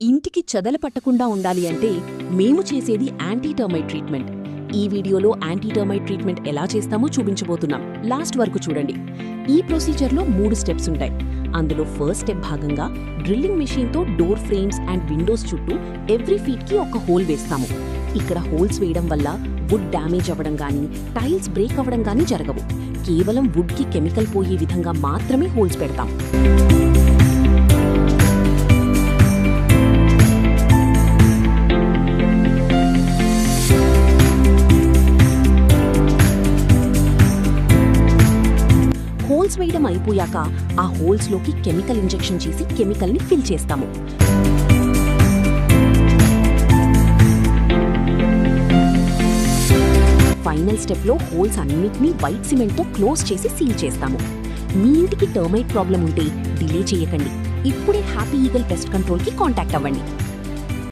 ఇంటికి చెదల పట్టకుండా ఉండాలి అంటే మేము చేసేది యాంటీ టర్మైట్ ట్రీట్మెంట్. ఈ వీడియోలో యాంటీ టర్మైట్ ట్రీట్మెంట్ ఎలా చేస్తామో చూపించబోతున్నాం. లాస్ట్ వరకు చూడండి. ఈ ప్రొసీజర్లో 3 స్టెప్స్ ఉంటాయి. అందులో ఫస్ట్ స్టెప్ భాగంగా డ్రిల్లింగ్ మెషిన్తో డోర్ ఫ్రేమ్స్ అండ్ విండోస్ చుట్టూ ఎవ్రీ ఫీట్కి ఒక హోల్ వేస్తాము. ఇక్కడ హోల్స్ వేయడం వల్ల వుడ్ డ్యామేజ్ అవ్వడం గానీ టైల్స్ బ్రేక్ అవ్వడం గానీ జరగవు. కేవలం వుడ్కి కెమికల్ పోయే విధంగా మాత్రమే హోల్స్ పెడతాం. హోల్స్ వేయడం అయిపోయాక ఆ హోల్స్లోకి కెమికల్ ఇంజెక్షన్ చేసి కెమికల్ని ఫిల్ చేస్తాము. ఫైనల్ స్టెప్లో హోల్స్ అన్నిటినీ వైట్ సిమెంట్తో క్లోజ్ చేసి సీల్ చేస్తాము. మీ ఇంటికి టర్మైట్ ప్రాబ్లం ఉంటే డిలే చేయకండి. ఇప్పుడే హ్యాపీ ఈగల్ పెస్ట్ కంట్రోల్కి కాంటాక్ట్ అవ్వండి.